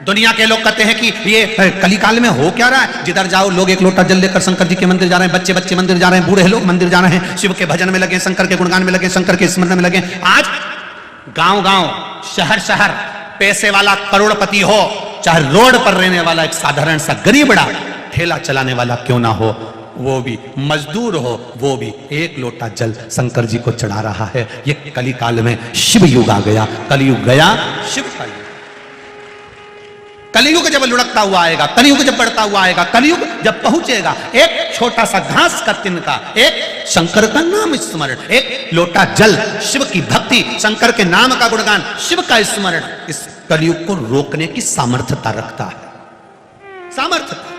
दुनिया के लोग कहते हैं कि ये कली काल में हो क्या रहा है, जिधर जाओ लोग एक लोटा जल लेकर शंकर जी के मंदिर जा रहे हैं, बच्चे बच्चे मंदिर जा रहे हैं, बूढ़े लोग मंदिर जा रहे हैं, शिव के भजन में लगे, शंकर के गुणगान में लगे, शंकर के स्मरण में लगे। आज गांव गांव शहर शहर पैसे वाला करोड़पति हो, चाहे रोड पर रहने वाला एक साधारण सा गरीबड़ा ठेला चलाने वाला क्यों ना हो, वो भी मजदूर हो, वो भी एक लोटा जल शंकर जी को चढ़ा रहा है। ये कली काल में शिव युग आ गया, कलयुग गया, शिव का युग। कलयुग जब लुढ़कता हुआ आएगा, कलयुग जब बढ़ता हुआ आएगा, कलयुग जब पहुंचेगा, एक छोटा सा घास का तिनका, एक शंकर का नाम स्मरण, एक लोटा जल, शिव की भक्ति, शंकर के नाम का गुणगान, शिव का स्मरण, इस कलयुग को रोकने की सामर्थ्यता रखता है। सामर्थ्यता।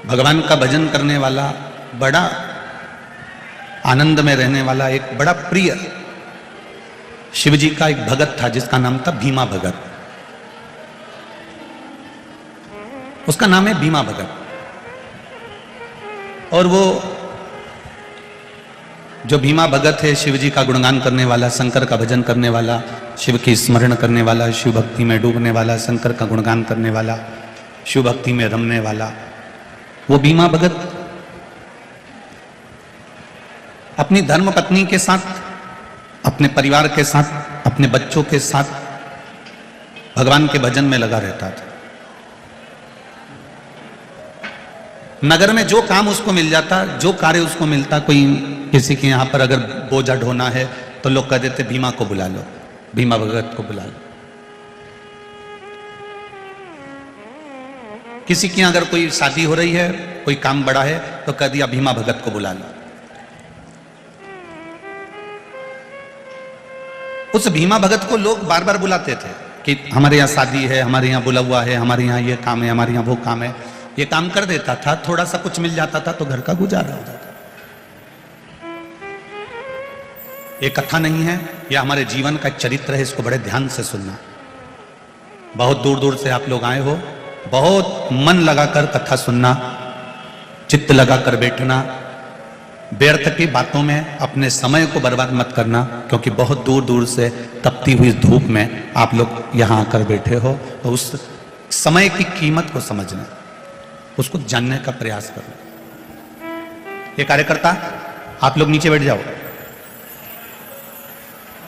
भगवान का भजन करने वाला, बड़ा आनंद में रहने वाला, एक बड़ा प्रिय शिव जी का एक भगत था जिसका नाम था भीमा भगत। उसका नाम है भीमा भगत। और वो जो भीमा भगत है, शिव जी का गुणगान करने वाला, शंकर का भजन करने वाला, शिव की स्मरण करने वाला, शिव भक्ति में डूबने वाला, शंकर का गुणगान करने वाला, शिव भक्ति में रमने वाला, वो भीमा भगत अपनी धर्म पत्नी के साथ, अपने परिवार के साथ, अपने बच्चों के साथ भगवान के भजन में लगा रहता था। नगर में जो काम उसको मिल जाता, जो कार्य उसको मिलता, कोई किसी के यहां पर अगर बोझा ढोना है तो लोग कह देते भीमा को बुला लो, भीमा भगत को बुला लो। किसी की अगर कोई शादी हो रही है, कोई काम बड़ा है तो कह दिया भीमा भगत को बुला लो। उस भीमा भगत को लोग बार बार बुलाते थे कि हमारे यहाँ शादी है, हमारे यहाँ बुला हुआ है, हमारे यहाँ ये काम है, हमारे यहाँ वो काम है। ये काम कर देता था, थोड़ा सा कुछ मिल जाता था तो घर का गुजारा हो जाता। ये कथा नहीं है, ये हमारे जीवन का चरित्र है, इसको बड़े ध्यान से सुनना। बहुत दूर दूर से आप लोग आए हो, बहुत मन लगाकर कथा सुनना, चित्त लगाकर बैठना, व्यर्थ की बातों में अपने समय को बर्बाद मत करना, क्योंकि बहुत दूर दूर से तपती हुई धूप में आप लोग यहाँ आकर बैठे हो, तो उस समय की कीमत को समझना, उसको जानने का प्रयास करना। ये कार्यकर्ता, आप लोग नीचे बैठ जाओ।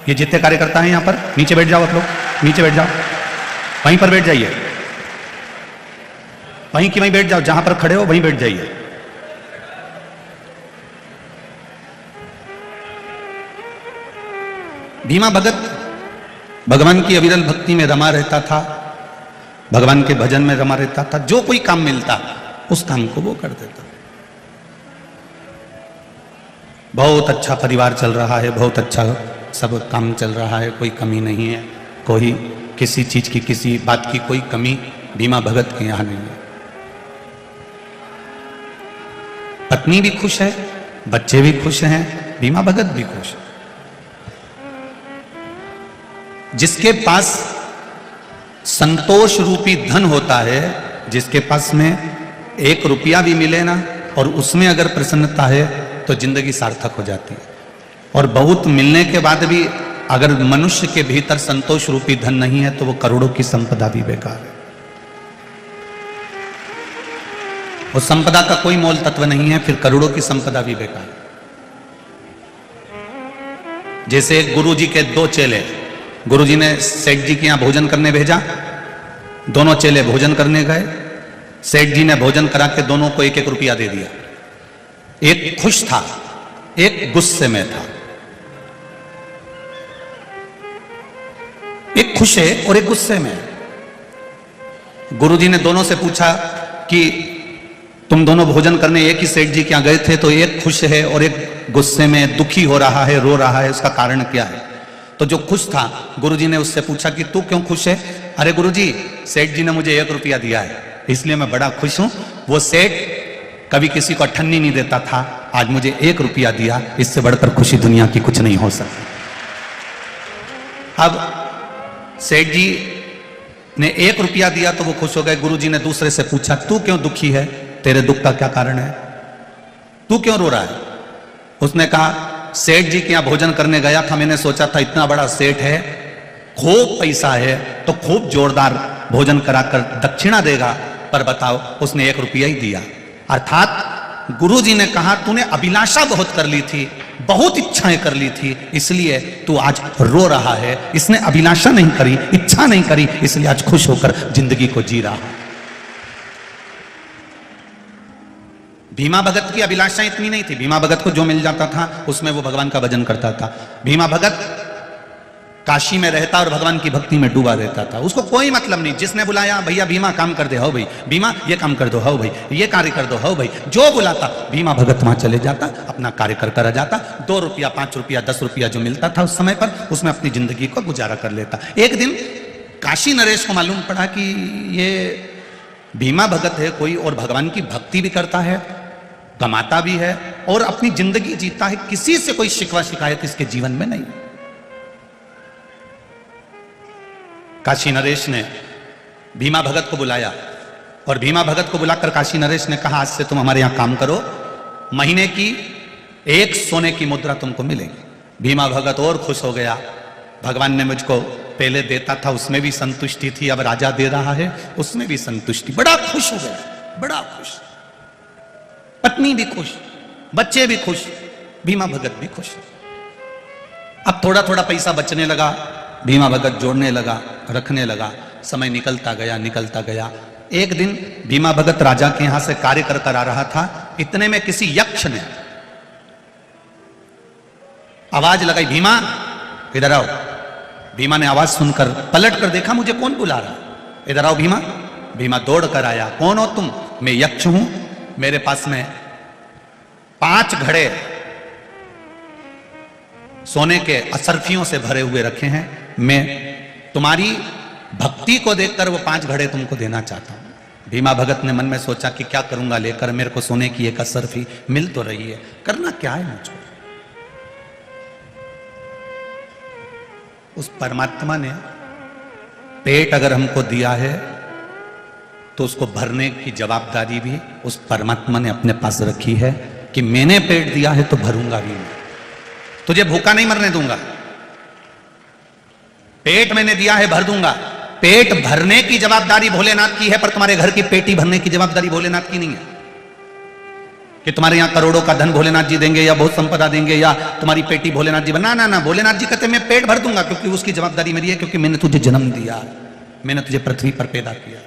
ये जितने कार्यकर्ता हैं यहाँ पर, नीचे बैठ जाओ। आप लोग नीचे बैठ जाओ, वहीं पर बैठ जाइए, वहीं की वहीं बैठ जाओ, जहां पर खड़े हो वहीं बैठ जाइए। भीमा भगत भगवान की अविरल भक्ति में रमा रहता था, भगवान के भजन में रमा रहता था। जो कोई काम मिलता उस काम को वो कर देता। बहुत अच्छा परिवार चल रहा है, बहुत अच्छा सब काम चल रहा है, कोई कमी नहीं है, कोई किसी चीज की, किसी बात की कोई कमी भीमा भगत के यहां नहीं है। पत्नी भी खुश है, बच्चे भी खुश हैं, भीमा भगत भी खुश है। जिसके पास संतोष रूपी धन होता है, जिसके पास में 1 रुपया भी मिले ना और उसमें अगर प्रसन्नता है तो जिंदगी सार्थक हो जाती है। और बहुत मिलने के बाद भी अगर मनुष्य के भीतर संतोष रूपी धन नहीं है तो वो करोड़ों की संपदा भी बेकार है। उस संपदा का कोई मोल तत्व नहीं है, फिर करोड़ों की संपदा भी बेकार है। जैसे गुरुजी के 2 चेले, गुरुजी ने सेठ जी के यहां भोजन करने भेजा, दोनों चेले भोजन करने गए, सेठ जी ने भोजन करा के दोनों को 1-1 रुपया दे दिया। एक खुश था, एक गुस्से में था। एक खुश है और एक गुस्से में। गुरुजी ने दोनों से पूछा कि तुम दोनों भोजन करने एक ही सेठ जी के यहां गए थे, तो एक खुश है और एक गुस्से में, दुखी हो रहा है, रो रहा है, उसका कारण क्या है? तो जो खुश था, गुरुजी ने उससे पूछा कि तू क्यों खुश है? अरे गुरुजी, सेठ जी ने मुझे 1 रुपया दिया है, इसलिए मैं बड़ा खुश हूं। वो सेठ कभी किसी को अठन्नी नहीं देता था, आज मुझे 1 रुपया दिया, इससे बढ़कर खुशी दुनिया की कुछ नहीं हो सकती। अब सेठ जी ने 1 रुपया दिया तो वो खुश हो गए। गुरुजी ने दूसरे से पूछा, तू क्यों दुखी है? तेरे दुख का क्या कारण है? तू क्यों रो रहा है? उसने कहा, सेठ जी के यहाँ भोजन करने गया था। मैंने सोचा था इतना बड़ा सेठ है, खूब पैसा है, तो खूब जोरदार भोजन कराकर दक्षिणा देगा, पर बताओ उसने 1 रुपया ही दिया। अर्थात गुरुजी ने कहा तूने अभिलाषा बहुत कर ली थी, बहुत इच्छाएं कर ली थी, इसलिए तू आज रो रहा है। इसने अभिलाषा नहीं करी, इच्छा नहीं करी, इसलिए आज खुश होकर जिंदगी को जी रहा है। भीमा भगत की अभिलाषा इतनी नहीं थी। भीमा भगत को जो मिल जाता था उसमें वो भगवान का भजन करता था। भीमा भगत काशी में रहता और भगवान की भक्ति में डूबा रहता था। उसको कोई मतलब नहीं, जिसने बुलाया भैया भीमा काम कर दे, हो भाई भीमा ये काम कर दो, हो भाई ये कार्य कर दो, हो भाई, जो बुलाता भीमा भगत वहां चले जाता, अपना कार्य करता रह जाता। 2 रुपया 5 रुपया 10 रुपया जो मिलता था उस समय पर उसमें अपनी जिंदगी को गुजारा कर लेता। एक दिन काशी नरेश को मालूम पड़ा कि ये भीमा भगत है कोई, और भगवान की भक्ति भी करता है, कमाता भी है और अपनी जिंदगी जीता है, किसी से कोई शिकवा शिकायत इसके जीवन में नहीं। काशी नरेश ने भीमा भगत को बुलाया और भीमा भगत को बुलाकर काशी नरेश ने कहा आज से तुम हमारे यहां काम करो, महीने की 1 सोने की मुद्रा तुमको मिलेगी। भीमा भगत और खुश हो गया, भगवान ने मुझको पहले देता था उसमें भी संतुष्टि थी, अब राजा दे रहा है उसमें भी संतुष्टि, बड़ा खुश हो गया, बड़ा खुश। पत्नी भी खुश, बच्चे भी खुश, भीमा भगत भी खुश। अब थोड़ा थोड़ा पैसा बचने लगा, भीमा भगत जोड़ने लगा, रखने लगा, समय निकलता गया। एक दिन भीमा भगत राजा के यहां से कार्य कर आ रहा था, इतने में किसी यक्ष ने आवाज लगाई, भीमा इधर आओ। भीमा ने आवाज सुनकर पलट कर देखा, मुझे कौन बुला रहा, इधर आओ भीमा। भीमा दौड़ कर आया, कौन हो तुम? मैं यक्ष हूं, मेरे पास में 5 घड़े सोने के असरफियों से भरे हुए रखे हैं, मैं तुम्हारी भक्ति को देखकर वो 5 घड़े तुमको देना चाहता हूं। भीमा भगत ने मन में सोचा कि क्या करूंगा लेकर, मेरे को सोने की एक असरफी मिल तो रही है, करना क्या है मुझको। उस परमात्मा ने पेट अगर हमको दिया है तो उसको भरने की जवाबदारी भी उस परमात्मा ने अपने पास रखी है कि मैंने पेट दिया है तो भरूंगा भी मैं, तुझे भूखा नहीं मरने दूंगा। पेट मैंने दिया है, भर दूंगा। पेट भरने की जवाबदारी भोलेनाथ की है, पर तुम्हारे घर की पेटी भरने की जवाबदारी भोलेनाथ की नहीं है कि तुम्हारे यहां करोड़ों का धन भोलेनाथ जी देंगे या बहुत संपदा देंगे या तुम्हारी पेटी भोलेनाथ जी बना ना। भोलेनाथ जी कहते मैं पेट भर दूंगा, क्योंकि उसकी जवाबदारी मेरी है, क्योंकि मैंने तुझे जन्म दिया, मैंने तुझे पृथ्वी पर पैदा किया,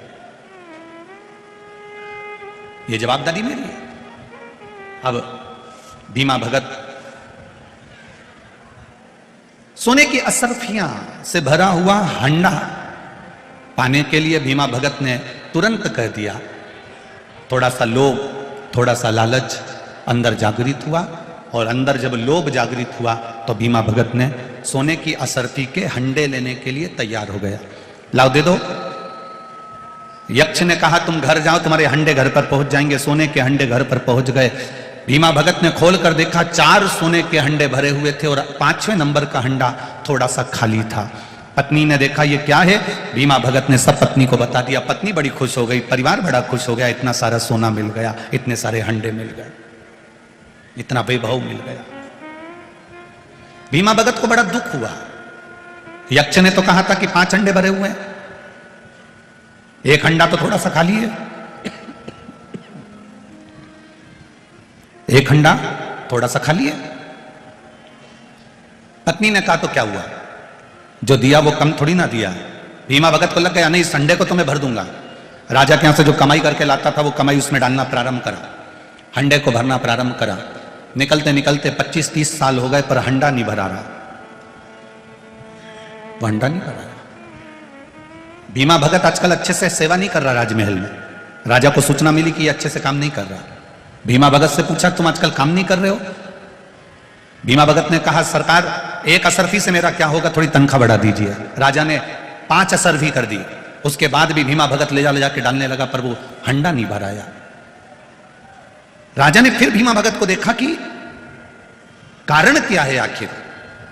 ये जवाबदारी मेरी है। अब भीमा भगत सोने की असरफियां से भरा हुआ हंडा पाने के लिए भीमा भगत ने तुरंत कह दिया। थोड़ा सा लोभ, थोड़ा सा लालच अंदर जागृत हुआ, और अंदर जब लोभ जागृत हुआ तो भीमा भगत ने सोने की असरफी के हंडे लेने के लिए तैयार हो गया। लाओ दे दो। यक्ष ने कहा तुम घर जाओ, तुम्हारे हंडे घर पर पहुंच जाएंगे। सोने के हंडे घर पर पहुंच गए। भीमा भगत ने खोल कर देखा, 4 सोने के हंडे भरे हुए थे और 5वें नंबर का हंडा थोड़ा सा खाली था। पत्नी ने देखा ये क्या है, भीमा भगत ने सब पत्नी को बता दिया। पत्नी बड़ी खुश हो गई, परिवार बड़ा खुश हो गया, इतना सारा सोना मिल गया, इतने सारे हंडे मिल गए, इतना वैभव मिल गया। भीमा भगत को बड़ा दुख हुआ। यक्ष ने तो कहा था कि 5 हंडे भरे हुए हैं, 1 हंडा तो थोड़ा सा खाली है, 1 हंडा थोड़ा सा खाली है। पत्नी ने कहा तो क्या हुआ, जो दिया वो कम थोड़ी ना दिया। भीमा भगत को लग गया नहीं, इस हंडे को तो मैं भर दूंगा। राजा के यहां से जो कमाई करके लाता था वो कमाई उसमें डालना प्रारंभ करा, हंडे को भरना प्रारंभ करा। निकलते निकलते 25-30 साल हो गए, पर हंडा नहीं भरा रहा, वो हंडा नहीं भरा। भीमा भगत आजकल अच्छे से सेवा नहीं कर रहा राजमहल में। राजा को सूचना मिली कि ये अच्छे से काम नहीं कर रहा। भीमा भगत से पूछा तुम आजकल काम नहीं कर रहे हो? भीमा भगत ने कहा सरकार 1 असरफी से मेरा क्या होगा, थोड़ी तनख्वाह बढ़ा दीजिए। राजा ने 5 असरफी कर दी। उसके बाद भी भीमा भगत ले जाके डालने लगा, पर वो हंडा नहीं भराया। राजा ने फिर भीमा भगत को देखा कि कारण क्या है आखिर।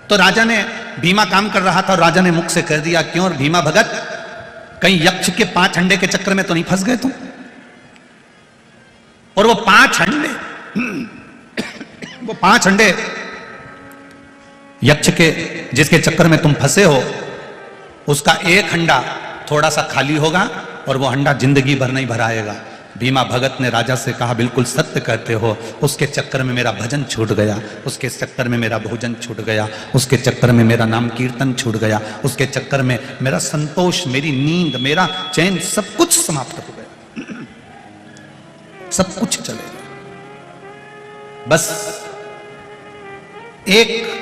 तो राजा ने, भीमा काम कर रहा था और राजा ने मुख से कह दिया क्यों, और भीमा भगत कहीं यक्ष के 5 हंडे के चक्कर में तो नहीं फंस गए तुम? और वो 5 हंडे यक्ष के जिसके चक्कर में तुम फंसे हो, उसका एक हंडा थोड़ा सा खाली होगा और वो हंडा जिंदगी भर नहीं भराएगा। भीमा भगत ने राजा से कहा, बिल्कुल सत्य कहते हो, उसके चक्कर में मेरा भजन छूट गया, उसके चक्कर में मेरा भोजन छूट गया, उसके चक्कर में मेरा नाम कीर्तन छूट गया, उसके चक्कर में मेरा संतोष, मेरी नींद, मेरा चैन, सब कुछ समाप्त हो गया, सब कुछ चले गया। बस एक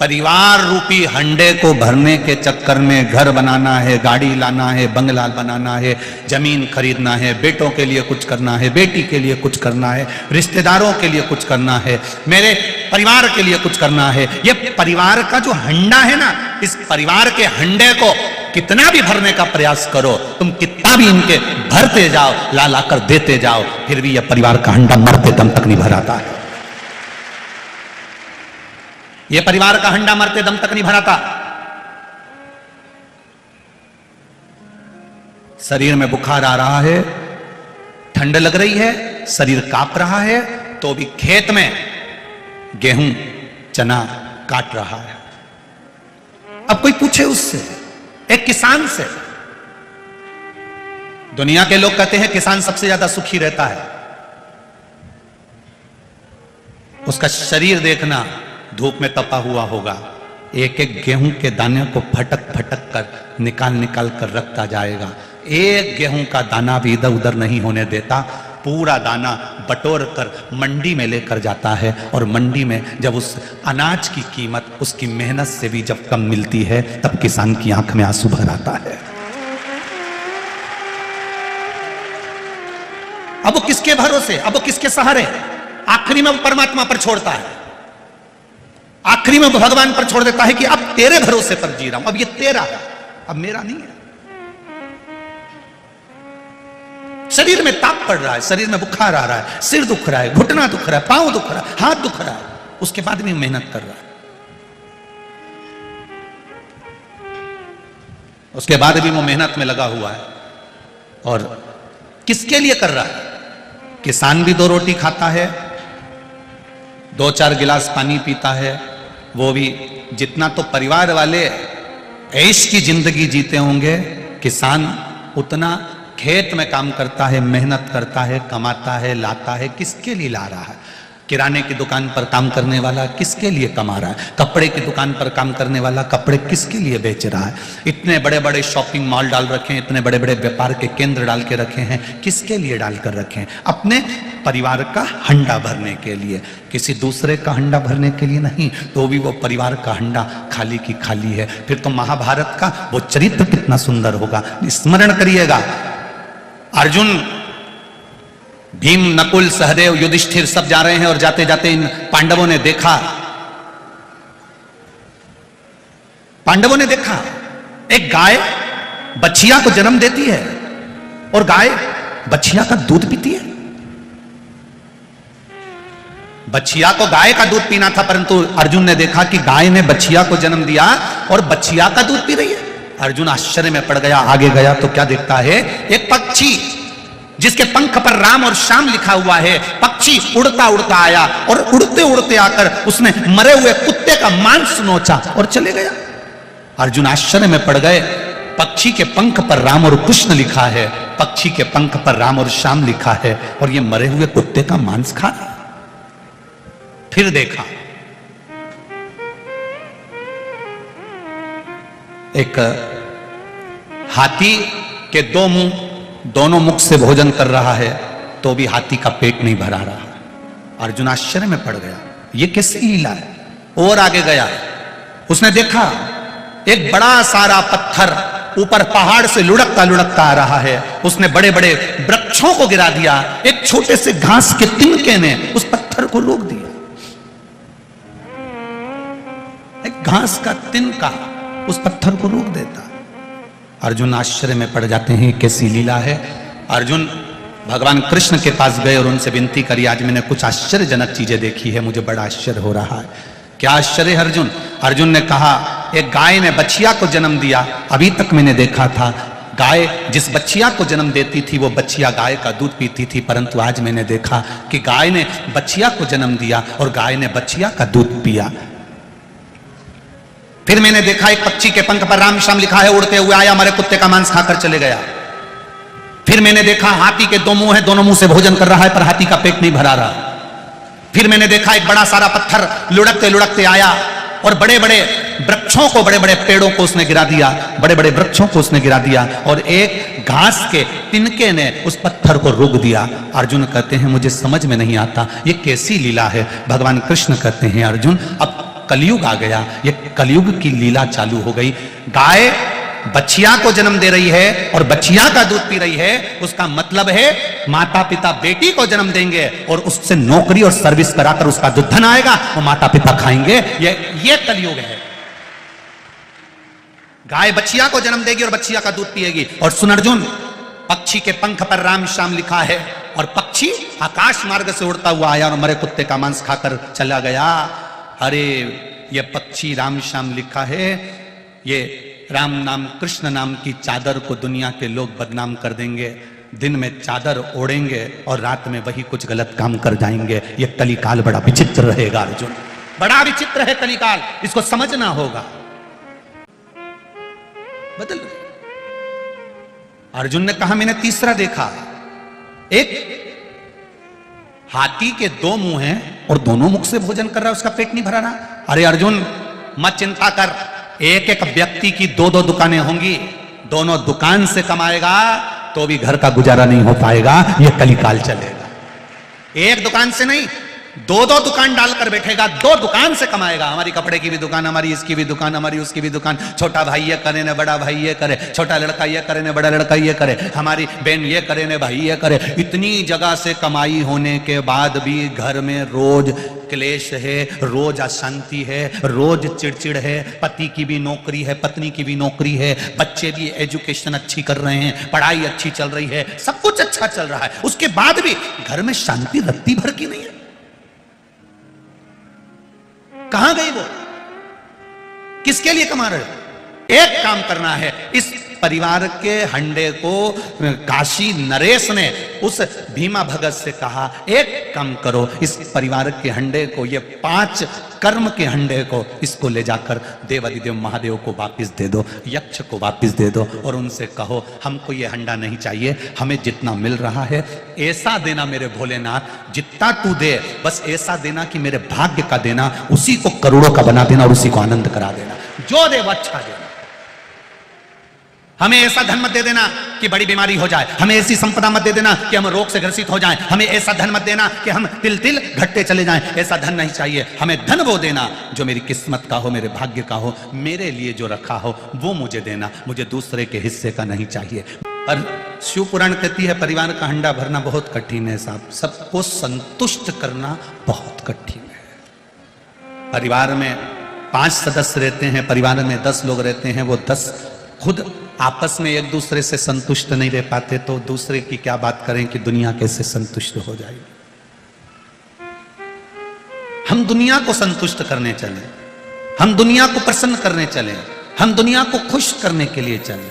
परिवार रूपी हंडे को भरने के चक्कर में घर बनाना है, गाड़ी लाना है, बंगला बनाना है, जमीन खरीदना है, बेटों के लिए कुछ करना है, बेटी के लिए कुछ करना है, रिश्तेदारों के लिए कुछ करना है, मेरे परिवार के लिए कुछ करना है। ये परिवार का जो हंडा है ना, इस परिवार के हंडे को कितना भी भरने का प्रयास करो, तुम कितना भी इनके भरते जाओ, ला ला कर देते जाओ, फिर भी यह परिवार का हंडा मरते दम तक नहीं भराता है। ये परिवार का हंडा मरते दम तक नहीं भराता। शरीर में बुखार आ रहा है, ठंड लग रही है, शरीर कांप रहा है, तो भी खेत में गेहूं चना काट रहा है। अब कोई पूछे उससे, एक किसान से, दुनिया के लोग कहते हैं किसान सबसे ज्यादा सुखी रहता है। उसका शरीर देखना, धूप में तपा हुआ होगा, एक एक गेहूं के दाने को फटक फटक कर निकाल निकाल कर रखता जाएगा, एक गेहूं का दाना भी इधर उधर नहीं होने देता, पूरा दाना बटोर कर मंडी में लेकर जाता है, और मंडी में जब उस अनाज की कीमत उसकी मेहनत से भी जब कम मिलती है, तब किसान की आंख में आंसू भर आता है। अब वो किसके भरोसे, अब वो किसके सहारे? आखिरी में वो परमात्मा पर छोड़ता है, आखिरी में भगवान पर छोड़ देता है कि अब तेरे भरोसे पर जी रहा हूं, अब ये तेरा है, अब मेरा नहीं है। शरीर में ताप पड़ रहा है, शरीर में बुखार आ रहा है, सिर दुख रहा है, घुटना दुख रहा है, पांव दुख रहा है, हाथ दुख रहा है, उसके बाद भी मेहनत कर रहा है, उसके बाद भी वो मेहनत में लगा हुआ है। और किसके लिए कर रहा है? किसान भी 2 रोटी खाता है, 2-4 गिलास पानी पीता है, वो भी जितना तो परिवार वाले ऐश की जिंदगी जीते होंगे, किसान उतना खेत में काम करता है, मेहनत करता है, कमाता है, लाता है। किसके लिए ला रहा है? किराने की दुकान पर काम करने वाला किसके लिए कमा रहा है? कपड़े की दुकान पर काम करने वाला कपड़े किसके लिए बेच रहा है? इतने बड़े बड़े शॉपिंग मॉल डाल रखे हैं, इतने बड़े बड़े व्यापार के केंद्र डाल के रखे हैं, किसके लिए डाल कर रखे हैं? अपने परिवार का हंडा भरने के लिए, किसी दूसरे का हंडा भरने के लिए नहीं। तो भी वो परिवार का हंडा खाली की खाली है। फिर तो महाभारत का वो चरित्र कितना सुंदर होगा, स्मरण करिएगा। अर्जुन, भीम, नकुल, सहदेव, युधिष्ठिर सब जा रहे हैं, और जाते जाते इन पांडवों ने देखा, एक गाय बछिया को जन्म देती है, और गाय बछिया का दूध पीती है। बछिया को गाय का दूध पीना था, परंतु अर्जुन ने देखा कि गाय ने बछिया को जन्म दिया और बछिया का दूध पी रही है। अर्जुन आश्चर्य में पड़ गया। आगे गया तो क्या देखता है? एक पक्षी जिसके पंख पर राम और श्याम लिखा हुआ है। पक्षी उड़ता उड़ता आया और उड़ते उड़ते आकर उसने मरे हुए कुत्ते का मांस नोचा और चले गया। अर्जुन आश्चर्य में पड़ गए। पक्षी के पंख पर राम और कृष्ण लिखा है, पक्षी के पंख पर राम और श्याम लिखा है, और ये मरे हुए कुत्ते का मांस खा रहा। फिर देखा एक हाथी के 2 मुंह, दोनों मुख से भोजन कर रहा है, तो भी हाथी का पेट नहीं भरा रहा। अर्जुन आश्चर्य में पड़ गया, ये कैसी लीला है। और आगे गया, उसने देखा एक बड़ा सारा पत्थर ऊपर पहाड़ से लुढ़कता लुढ़कता आ रहा है। उसने बड़े बड़े वृक्षों को गिरा दिया, एक छोटे से घास के तिनके ने उस पत्थर को रोक दिया। एक घास का तिनका उस पत्थर को रोक देता। अर्जुन आश्चर्य में पड़ जाते हैं, कैसी लीला है। अर्जुन भगवान कृष्ण के पास गए और उनसे विनती करी, आज मैंने कुछ आश्चर्यजनक चीजें देखी है, मुझे बड़ा आश्चर्य हो रहा है। क्या आश्चर्य है अर्जुन? अर्जुन ने कहा, एक गाय ने बछिया को जन्म दिया। अभी तक मैंने देखा था गाय जिस बछिया को जन्म देती थी वो बछिया गाय का दूध पीती थी, परंतु आज मैंने देखा कि गाय ने बछिया को जन्म दिया और गाय ने बछिया का दूध पिया। फिर मैंने देखा एक पक्षी के पंख पर राम श्याम लिखा है, उड़ते हुए आया, मरे कुत्ते का मांस खाकर चले गया। फिर मैंने देखा हाथी के दो मुंह है, दोनों मुंह से भोजन कर रहा है, पर हाथी का पेट नहीं भरा रहा। फिर मैंने देखा एक बड़ा सारा पत्थर लुढ़कते लुढ़कते आया और बड़े बड़े वृक्षों को, बड़े बड़े पेड़ों को उसने गिरा दिया, बड़े बड़े वृक्षों को उसने गिरा दिया, और एक घास के तिनके ने उस पत्थर को रोक दिया। अर्जुन कहते हैं मुझे समझ में नहीं आता ये कैसी लीला है। भगवान कृष्ण कहते हैं अर्जुन अब कलयुग आ गया, ये कलयुग की लीला चालू हो गई। गाय बछिया को जन्म दे रही है और बछिया का दूध पी रही है, उसका मतलब है माता पिता बेटी को जन्म देंगे और उससे नौकरी और सर्विस कराकर उसका जो धन आएगा वो माता पिता खाएंगे। ये कलयुग है। गाय बछिया को जन्म देगी और बछिया का दूध पिएगी। और सुन अर्जुन, पक्षी के पंख पर राम श्याम लिखा है और पक्षी आकाश मार्ग से उड़ता हुआ आया और मरे कुत्ते का मांस खाकर चला गया। अरे ये पक्षी राम श्याम लिखा है, ये राम नाम कृष्ण नाम की चादर को दुनिया के लोग बदनाम कर देंगे। दिन में चादर ओढ़ेंगे और रात में वही कुछ गलत काम कर जाएंगे। ये कलिकाल बड़ा विचित्र रहेगा अर्जुन, बड़ा विचित्र है कलिकाल, इसको समझना होगा। बदल अर्जुन ने कहा मैंने तीसरा देखा, एक हाथी के दो मुंह हैं और दोनों मुख से भोजन कर रहा है, उसका पेट नहीं भरा रहा। अरे अर्जुन मत चिंता कर, एक एक व्यक्ति की दो दो दुकानें होंगी, दोनों दुकान से कमाएगा तो भी घर का गुजारा नहीं हो पाएगा। यह कलिकाल चलेगा। एक दुकान से नहीं, दो दो दुकान डालकर बैठेगा, दो दुकान से कमाएगा। हमारी कपड़े की भी दुकान, हमारी इसकी भी दुकान, हमारी उसकी भी दुकान। छोटा भाई ये करे ने बड़ा भाई ये करे, छोटा लड़का ये करे ने बड़ा लड़का ये करे, हमारी बहन ये करे ने भाई ये करे। इतनी जगह से कमाई होने के बाद भी घर में रोज क्लेश है, रोज अशांति है, रोज चिड़चिड़ है। पति की भी नौकरी है, पत्नी की भी नौकरी है, बच्चे भी एजुकेशन अच्छी कर रहे हैं, पढ़ाई अच्छी चल रही है, सब कुछ अच्छा चल रहा है, उसके बाद भी घर में शांति रत्ती भर की नहीं है। कहां गई वो? किसके लिए कमा रहे हो? एक काम करना है, इस परिवार के हंडे को काशी नरेश ने उस भीमा भगत से कहा एक काम करो, इस परिवार के हंडे को, ये 5 कर्म के हंडे को, इसको ले जाकर देवादिदेव महादेव को वापस दे दो, यक्ष को वापस दे दो और उनसे कहो हमको ये हंडा नहीं चाहिए, हमें जितना मिल रहा है ऐसा देना मेरे भोलेनाथ, जितना तू दे बस ऐसा देना कि मेरे भाग्य का देना, उसी को करोड़ों का बना देना और उसी को आनंद करा देना, जो दे वो अच्छा देना। हमें ऐसा धन मत दे देना कि बड़ी बीमारी हो जाए, हमें ऐसी संपदा मत दे देना कि हम रोग से ग्रसित हो जाएं, हमें ऐसा धन मत देना कि हम तिल तिल घटते चले जाएं, ऐसा धन नहीं चाहिए। हमें धन वो देना जो मेरी किस्मत का हो, मेरे भाग्य का हो, मेरे लिए जो रखा हो वो मुझे देना, मुझे दूसरे के हिस्से का नहीं चाहिए। और शिव पुराण कहती है परिवार का हंडा भरना बहुत कठिन है साहब, सबको संतुष्ट करना बहुत कठिन है। परिवार में 5 सदस्य रहते हैं, परिवार में 10 लोग रहते हैं, वो 10 खुद आपस में एक दूसरे से संतुष्ट नहीं रह पाते तो दूसरे की क्या बात करें कि दुनिया कैसे संतुष्ट हो जाएगी। हम दुनिया को संतुष्ट करने चले, हम दुनिया को प्रसन्न करने चले, हम दुनिया को खुश करने के लिए चले,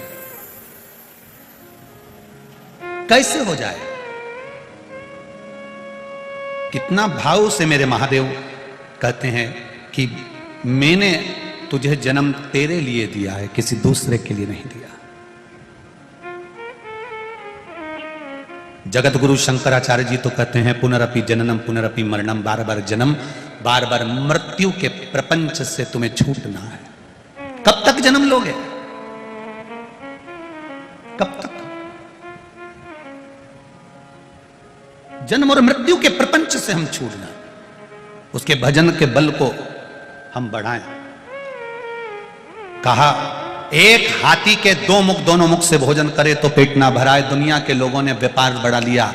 कैसे हो जाए? कितना भाव से मेरे महादेव कहते हैं कि मैंने तुझे जन्म तेरे लिए दिया है, किसी दूसरे के लिए नहीं दिया। जगत गुरु शंकराचार्य जी तो कहते हैं पुनरपि जननम पुनरपि मरणम, बार बार जन्म बार बार मृत्यु के प्रपंच से तुम्हें छूटना है। कब तक जन्म लोगे? कब तक? जन्म और मृत्यु के प्रपंच से हम छूटना, उसके भजन के बल को हम बढ़ाएं। कहा एक हाथी के 2 मुख, दोनों मुख से भोजन करे तो पेट ना भराए। दुनिया के लोगों ने व्यापार बढ़ा लिया,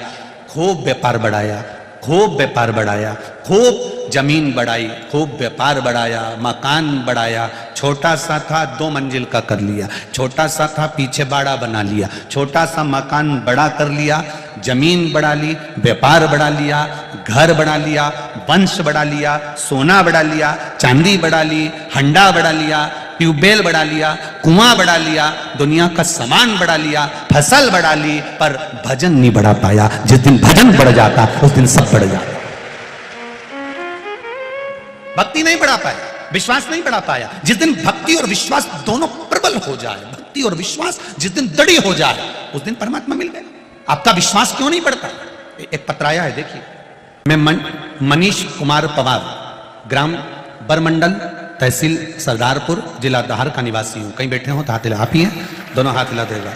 खूब व्यापार बढ़ाया, खूब व्यापार बढ़ाया, खूब जमीन बढ़ाई, खूब व्यापार बढ़ाया, मकान बढ़ाया। छोटा सा था 2 मंजिल का कर लिया, छोटा सा था पीछे बाड़ा बना लिया, छोटा सा मकान बड़ा कर लिया, जमीन बढ़ा ली, व्यापार बढ़ा लिया, घर बढ़ा लिया, वंश बढ़ा लिया, सोना बढ़ा लिया, चांदी बढ़ा ली, हंडा बढ़ा लिया, ट्यूबवेल बढ़ा लिया, कुआं बढ़ा लिया, दुनिया का सामान बढ़ा लिया, फसल बढ़ा ली, पर भजन नहीं बढ़ा पाया। जिस दिन भजन बढ़ जाता उस दिन सब बढ़ जाता। भक्ति नहीं बढ़ा पाया। विश्वास नहीं बढ़ा पाया। जिस दिन भक्ति और विश्वास दोनों प्रबल हो जाए, भक्ति और विश्वास जिस दिन दृढ़ हो जाए, उस दिन परमात्मा मिल गए। आपका विश्वास क्यों नहीं बढ़ता? एक पत्र आया है, देखिए। मैं मनीष कुमार पवार, ग्राम बरमंडल, तहसील सरदारपुर, जिला धार का निवासी हूं। कहीं बैठे हो तो हाथ हिला, आप ही हैं, दोनों हाथ हिला देगा।